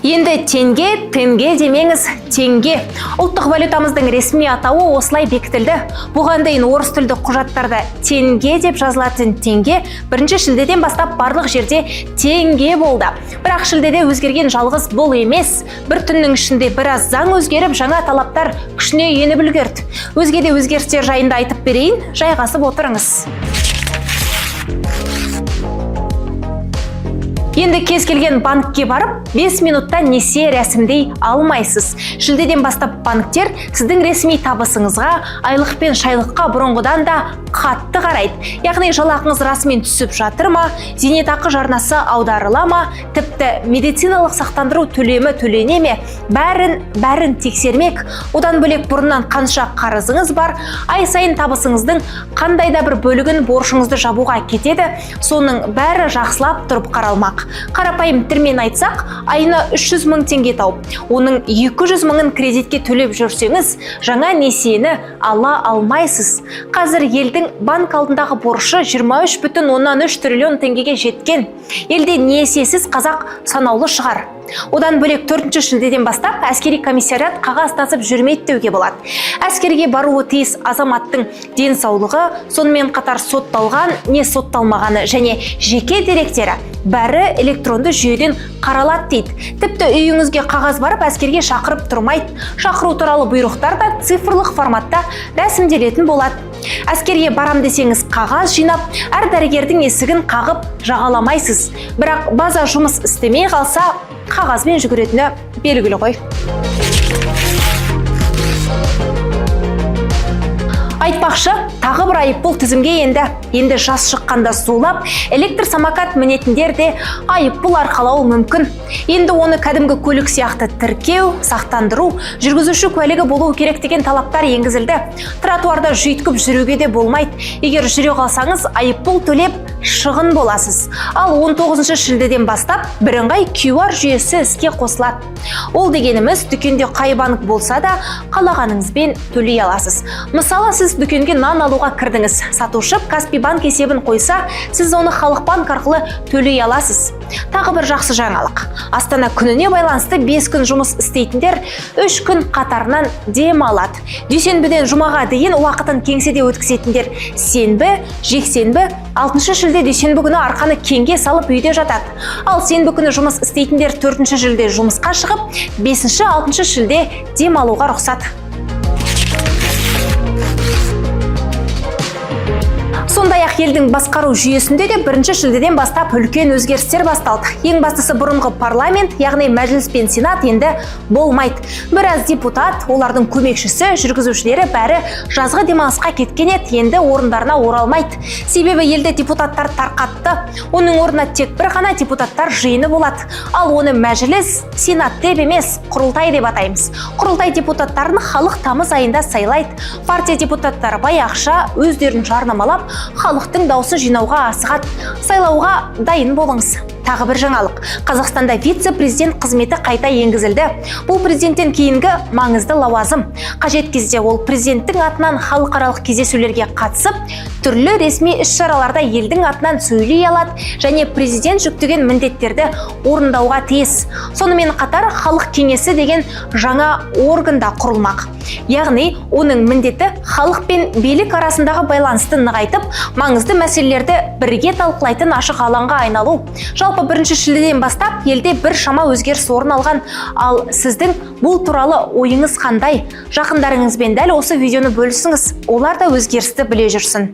Енді тенге демеңіз, теңге. Ұлттық валютамыздың ресми атауы осылай бекітілді. Бұған дейін орыс тілді құжаттарда тенге деп жазылатын тенге 1 шілдеден бастап барлық жерде тенге болды. Бірақ шілдеде өзгерген жалғыз бұл емес. Бір түннің ішінде біраз заң өзгеріп, жаңа талаптар күшіне еніп үлгерді. Өзге де өзгерістер жайында айтып берейін, жайғасып отырыңыз. Енді кез келген банкке барып, 5 минутта несие рәсімдей алмайсыз. Шілдеден бастап банктер сіздің ресми табысыңызға, айлық пен шайлыққа бұрынғыдан да қатты қарайды. Яғни жалақыңыз расымен түсіп жатыр ма, зейнетақы жарнасы аударыла ма, тіпті медициналық сақтандыру төлемі төлене ме, бәрін тексермек. Одан бөлек бұрыннан қанша қарызыңыз бар, ай сайын табысыңыздың қандай да бір бөлігін борышыңызды жабуға кетеді, соның бәрі жақсылап тұрып қаралмақ. Қарапайым тілмен айтсақ, айына 300 мың теңге тауып, оның 200 мыңын кредитке төлеп жүрсеңіз, жаңа несиені ала алмайсыз. Қазір елдің банк алдындағы борышы 23,3 триллион теңгеге жеткен. Елде несиесіз қазақ санаулы шығар. Одан бөлек 4 шілдеден бастап әскери комиссариат қағаз тасып жүрмейді деуге болады. Әскерге баруы тиіс азаматтың денсаулығы, сонымен қатар сотталған, не сотталмағаны және жеке деректері бәрі электронды жүйеден қаралады дейді. Тіпті үйіңізге қағаз барып әскерге шақырып тұрмайды. Шақыру туралы бұйрықтар да цифрлық форматта рәсімделетін болады. Әскерге барам десеңіз қағаз жинап, әр дәрігердің есігін қағып жағаламайсыз. Бірақ база жұмыс істемей қалса, қағазбен жүгіретіні белгілі ғой. Айтпақшы, тағы бір айыппұл тізімге енді жас шыққанда зулап, электр самокат мінетіндер де айыппұл арқалауы мүмкін. Енді оны кәдімгі көлік сияқты тіркеу, сақтандыру, жүргізуші куәлігі болуы керек деген талаптар енгізілді. Тротуарда жүйткіп жүруге де болмайды. Егер жүре қалсаңыз, айыппұл төлеп шығын боласыз. Ал 19 шілдеден бастап бірыңғай QR жүйесі іске қосылады. Ол дегеніміз, дүкенде қай банк болса да қалағаныңызбен төлей аласыз. Мысалы, сіз дүкенге нан алуға кірдіңіз. Сатушы Каспий банк есебін қойса, сіз оны Халық банк арқылы төлей аласыз. Тағы бір жақсы жаңалық. Астана күніне байланысты 5 күн жұмыс істейтіндер 3 күн қатарынан дем алады. Дүйсенбіден жұмаға дейін уақытын кеңседе өткізетіндер сенбі, жексенбі, 6 шілде дүйсенбі күні арқаны кеңге салып үйде жатады. Ал сенбі күні жұмыс істейтіндер 4 шілде жұмысқа шығып, 5-6 шілде дем алуға рұқсат. Сондай-ақ елдің басқару жүйесінде де 1 шілдеден бастап үлкен өзгерістер басталды. Ең бастысы бұрынғы парламент, яғни мәжіліс пен сенат енді болмайды. Біраз депутат, олардың көмекшісі, жүргізушілері бәрі жазғы демалысқа кеткен еді, енді орындарына оралмайды. Себебі елде депутаттар тарқатты. Оның орнына тек бір ғана депутаттар жиыны болады. Ал оны мәжіліс, сенат деп емес, құрылтай деп атаймыз. Құрылтай депутаттарын халық тамыз айында сайлайды. Партия депутаттары баяғыша өздерін жарнамалап, халықтың даусы жинауға асығады. Сайлауға дайын болыңыз. Тағы бір жаңалық. Қазақстанда вице-президент қызметі қайта енгізілді. Бұл президенттен кейінгі маңызды лауазым. Қажет кезде ол президенттің атынан халықаралық кездесулерге қатысып, түрлі ресми іс-шараларда елдің атынан сөйлей алады және президент жүктеген міндеттерді орындауға тиіс. Сонымен қатар халық кеңесі деген жаңа органда құрылмақ. Яғни, оның міндеті халық пен билік арасындағы байланысты нығайтып, маңызды мәселелерді бірге талқылайтын ашық алаңға айналу. Жалпы 1 шілдеден бастап елде бір шама өзгеріс орын алған. Ал сіздің бұл туралы ойыңыз қандай? Жақындарыңызбен дәл осы видеоны бөлісіңіз. Олар да өзгерісті біле жүрсін.